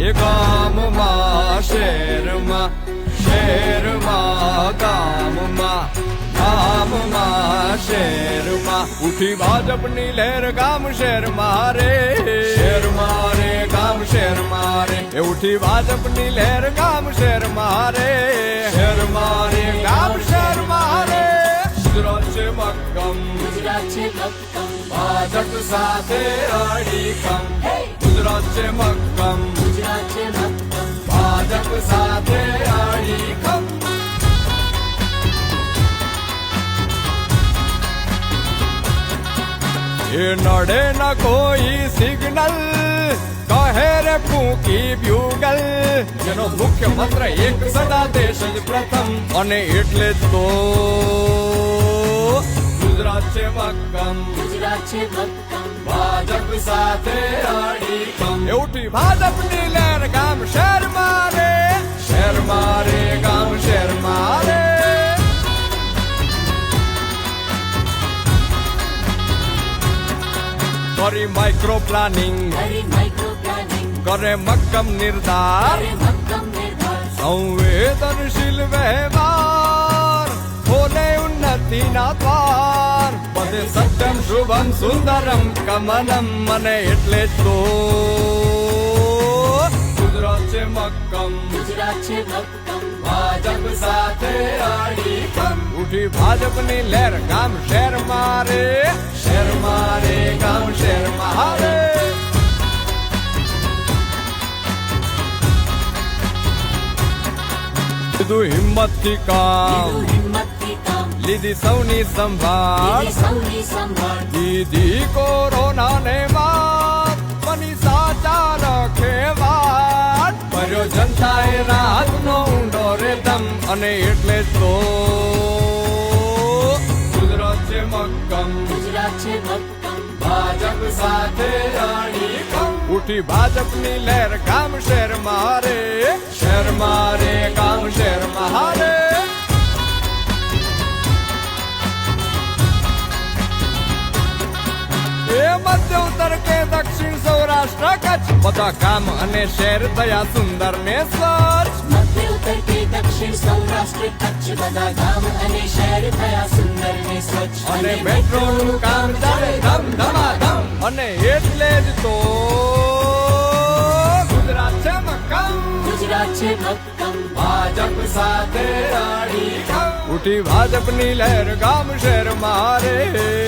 એ ગામમાં શહેરમાં, શહેરમાં ગામમાં, ગામમાં શહેરમાં ઉઠી ભાજપની લહેર ગામ શહેરમાં રે, શહેરમાં રે ગામ શહેરમાં રે. એ ઉઠી ભાજપની લહેર ગામ શહેરમાં રે, શહેરમાં રે ગામ શહેરમાં રે. ગુજરાત છે મક્કમ, ગુજરાત છે મક્કમ, ભાજપ સાથે અડીખમ. ગુજરાત છે મક્કમ, ગુજરાત છે મક્કમ, ભાજપ સાથે અડીખમ. એ નડે ન કોઈ સિગ્નલ, કહે રે ફૂંકી બ્યુગલ. જેનો મુખ્ય મંત્ર એક સદા દેશ જ પ્રથમ. અને એટલે જ તો ગુજરાત છે મક્કમ, ગુજરાત છે મક્કમ, ભાજપ સાથે અડીખમ. એ ઉઠી ભાજપની લહેર ગામ શહેરમાં રે, શહેરમાં રે ગામ શહેરમાં રે. કરી માઇક્રો પ્લાનિંગ, કરી માઇક્રો પ્લાનિંગ, કરે મક્કમ નિર્ધાર. કરે મક્કમ નિર્ધાર, સંવેદનશીલ વ્યવહાર, ખોલે ઉન્નતિના દ્વાર. બધે સત્યમ શુભમ સુંદરમ કમલમ. અને એટલે જ તો ગુજરાત છે મક્કમ, ગુજરાત છે મક્કમ, ભાજપ સાથે અડીખમ. ઉઠી ભાજપની લહેર ગામ શહેરમાં રે, શહેરમાં રે ગામ શહેરમાં રે. લીધું હિંમતથી કામ, લીધું હિંમતથી કામ, લીધી સૌની સંભાળ. લીધી સૌની સંભાળ, દીધી કોરોનાને માત, બની સાચા રખે વાત. ભર્યો જનતાએ રાહતનો ઊંડો રે દમ. અને એટલે જ તો ગુજરાત છે મક્કમ, ગુજરાત છે મક્કમ, ભાજપ સાથે અડીખમ. ઉઠી ભાજપની લહેર ગામ શહેરમાં રે, શહેરમાં રે ગામ શહેરમાં રે. એ મધ્ય ઉત્તર કે દક્ષિણ સૌરાષ્ટ્ર કચ્છ, બધા ગામ અને શહેર થયા સુંદર ને સ્વચ્છ. મધ્ય ઉત્તર કે દક્ષિણ સૌરાષ્ટ્ર કચ્છ, બધા ગામ અને શહેર થયા સુંદર ને સ્વચ્છ. અને મેટ્રોનું કામ ચાલે ધમ ધમાધમ. અને એટલે જ તો ગુજરાત છે મક્કમ, ગુજરાત છે મક્કમ, ભાજપ સાથે અડીખમ. ઉઠી ભાજપની લહેર ગામ શહેરમાં રે,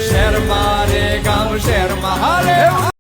શહેરમાં રે ગામ શહેરમાં રે.